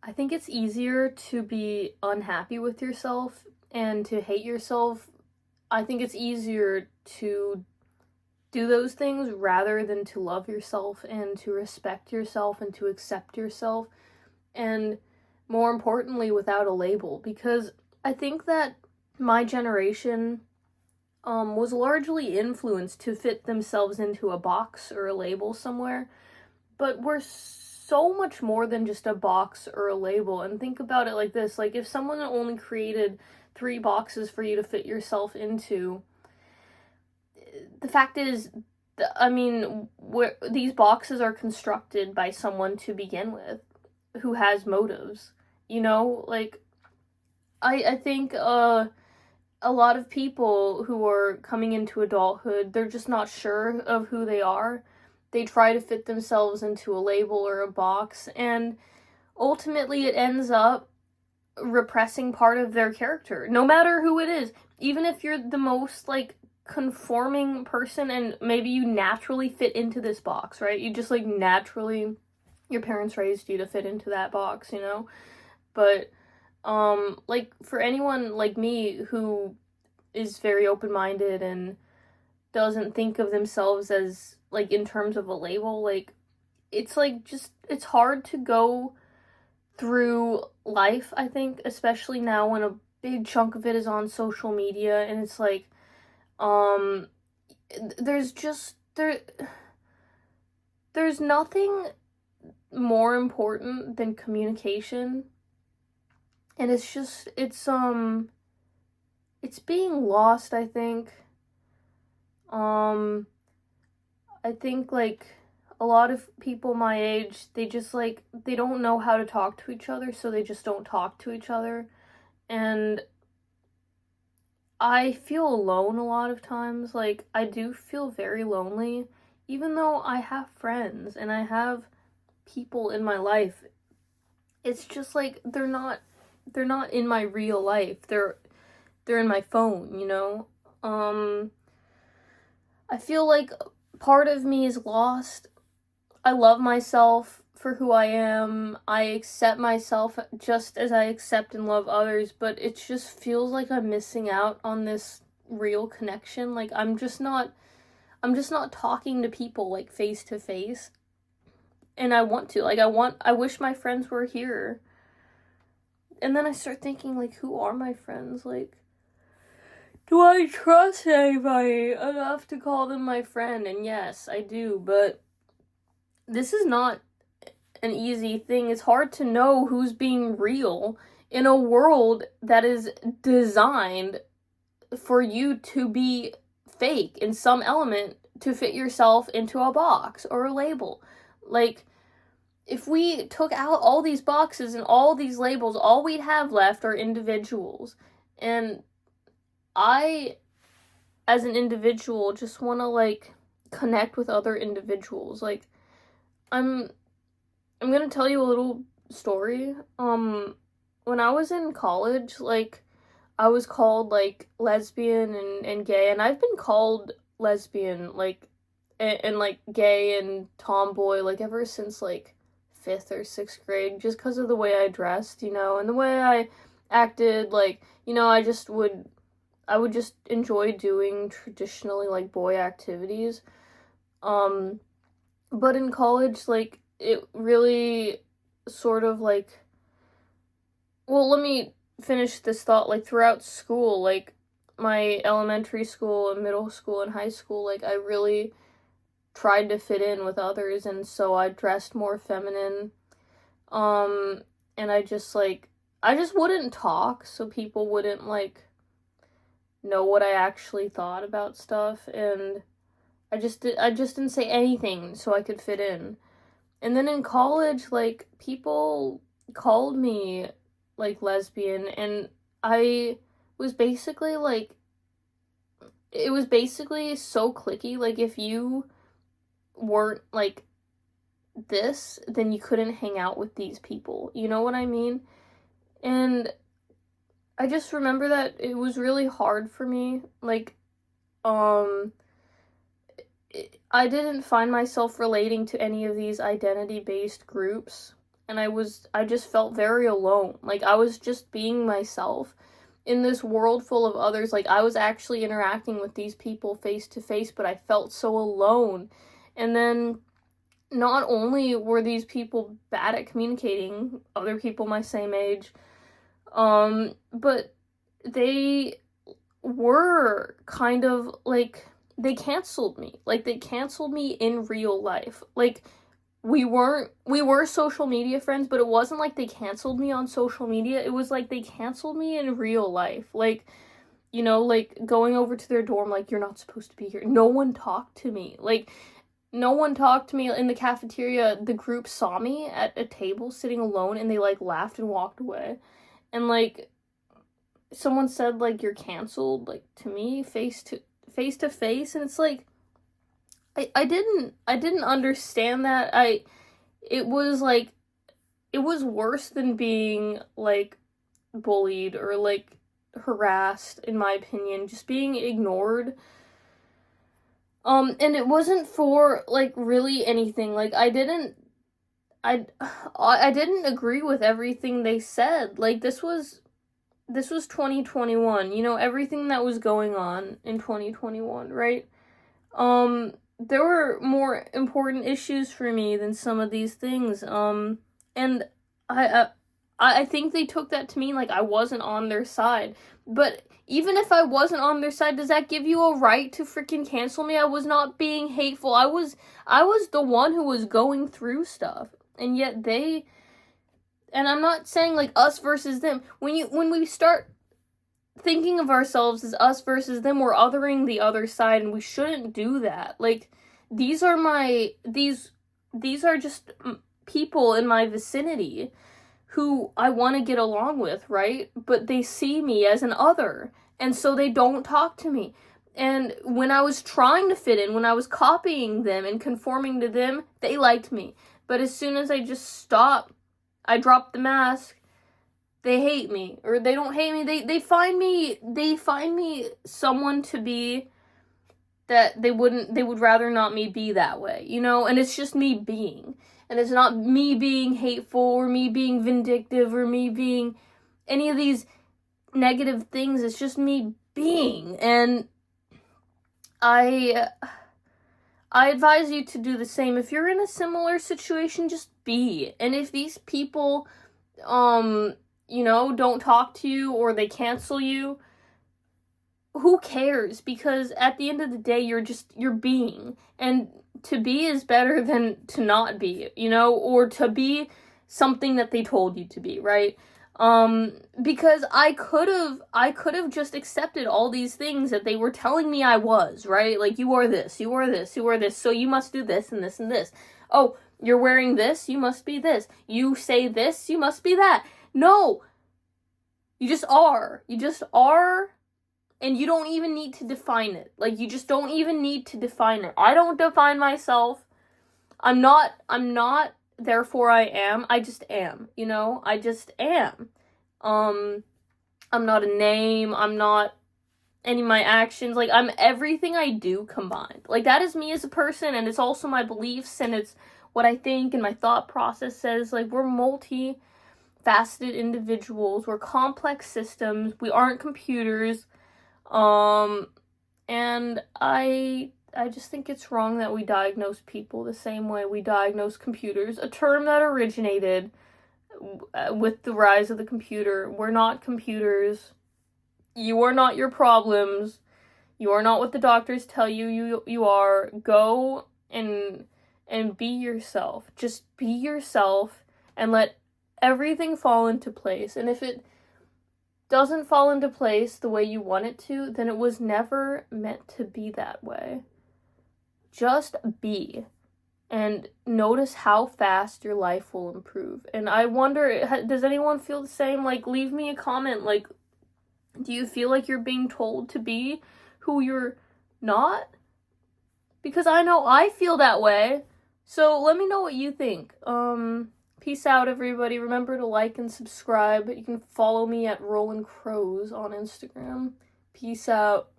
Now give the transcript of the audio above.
I think it's easier to be unhappy with yourself and to hate yourself. I think it's easier to do those things rather than to love yourself and to respect yourself and to accept yourself. And more importantly, without a label. Because I think that my generation was largely influenced to fit themselves into a box or a label somewhere. But we're so much more than just a box or a label. And think about it like this, like if someone only created three boxes for you to fit yourself into, the fact is, I mean, these boxes are constructed by someone to begin with who has motives. Like I think a lot of people who are coming into adulthood, they're just not sure of who they are. They try to fit themselves into a label or a box, and ultimately it ends up repressing part of their character, no matter who it is. Even if you're the most, like, conforming person and maybe you naturally fit into this box, right? You just, like, naturally, your parents raised you to fit into that box, But, like, for anyone like me who is very open-minded and doesn't think of themselves as, like, in terms of a label, like, it's like just it's hard to go through life, I think, especially now when a big chunk of it is on social media, and it's like um there's just there's nothing more important than communication, and it's being lost, I think. um I think, like, a lot of people my age, they just, like, they don't know how to talk to each other, so they just don't talk to each other. And I feel alone a lot of times. Like, I do feel very lonely, even though I have friends and I have people in my life. It's just like they're not in my real life. They're in my phone. Um I feel like part of me is lost. I love myself for who I am. I accept myself just as I accept and love others, but it just feels like I'm missing out on this real connection. Like I'm just not talking to people like face to face. And I want to. Like I wish my friends were here. And then I start thinking, like, who are my friends? Like, do I trust anybody enough to call them my friend? And yes, I do, but this is not an easy thing. It's hard to know who's being real in a world that is designed for you to be fake in some element to fit yourself into a box or a label. Like, if we took out all these boxes and all these labels, all we'd have left are individuals. And I, as an individual, just want to, like, connect with other individuals. Like, I'm I'm gonna tell you a little story. When I was in college, like, I was called, like, lesbian and gay, and I've been called lesbian, like, and like, gay and tomboy, like, ever since, like, 5th or 6th grade, just because of the way I dressed, and the way I acted, like, I would just enjoy doing traditionally, like, boy activities. Um, but in college, like, it really sort of, like, well, let me finish this thought. Like, throughout school, like, my elementary school and middle school and high school, like, I really tried to fit in with others, and so I dressed more feminine. Um, and I just wouldn't talk, so people wouldn't, like, know what I actually thought about stuff, and I just didn't say anything so I could fit in. And then in college, like, people called me, like, lesbian, and I was basically, like, it was basically so clicky. Like, if you weren't, like, this, then you couldn't hang out with these people. You know what I mean? And I just remember that it was really hard for me. Like, um, I didn't find myself relating to any of these identity-based groups. and I just felt very alone. Like, I was just being myself in this world full of others. Like, I was actually interacting with these people face to face, but I felt so alone. And then not only were these people bad at communicating, other people my same age, but they were kind of like, they canceled me. Like, they canceled me in real life. Like, we were social media friends, but it wasn't like they canceled me on social media. It was like they canceled me in real life. Like, you know, like going over to their dorm, like, you're not supposed to be here. No one talked to me. Like, no one talked to me in the cafeteria. The group saw me at a table sitting alone, and they like laughed and walked away. And like, someone said, like, you're canceled, like, to me, face to face, and it's like, I didn't understand that. It was like, it was worse than being like bullied or like harassed, in my opinion, just being ignored. And it wasn't for like really anything. Like, I didn't agree with everything they said. Like, this was 2021, you know, everything that was going on in 2021, right? There were more important issues for me than some of these things. And I think they took that to mean like I wasn't on their side. But even if I wasn't on their side, does that give you a right to freaking cancel me? I was not being hateful. I was the one who was going through stuff. And yet they, and I'm not saying like us versus them. When we start thinking of ourselves as us versus them, we're othering the other side, and we shouldn't do that. Like, these are just people in my vicinity who I want to get along with, right? But they see me as an other, and so they don't talk to me. And when I was trying to fit in, when I was copying them and conforming to them, they liked me. But as soon as I just stopped, I dropped the mask, they hate me. Or they don't hate me, they find me someone to be that they would rather not me be that way, you know? And it's just me being. And it's not me being hateful or me being vindictive or me being any of these negative things. It's just me being. And I advise you to do the same. If you're in a similar situation, just be. And if these people, you know, don't talk to you or they cancel you, who cares? Because at the end of the day, you're being. And to be is better than to not be, you know, or to be something that they told you to be, right? Because I could have just accepted all these things that they were telling me I was, right? Like, you are this, you are this, you are this, so you must do this and this and this. Oh, you're wearing this, you must be this. You say this, you must be that. No! You just are. You just are, and you don't even need to define it. Like, you just don't even need to define it. I don't define myself. I'm not, therefore I am. I just am, you know? I just am. I'm not a name. I'm not any of my actions. Like, I'm everything I do combined. Like, that is me as a person, and it's also my beliefs, and it's what I think, and my thought process says. Like, we're multi-faceted individuals. We're complex systems. We aren't computers. And I just think it's wrong that we diagnose people the same way we diagnose computers, a term that originated with the rise of the computer. We're not computers. You are not your problems. You are not what the doctors tell you you are. Go and be yourself. Just be yourself and let everything fall into place. And if it doesn't fall into place the way you want it to, then it was never meant to be that way. Just be. And notice how fast your life will improve. And I wonder, does anyone feel the same? Like, leave me a comment. Like, do you feel like you're being told to be who you're not? Because I know I feel that way. So let me know what you think. Peace out, everybody. Remember to like and subscribe. You can follow me at Rollin' Crows on Instagram. Peace out.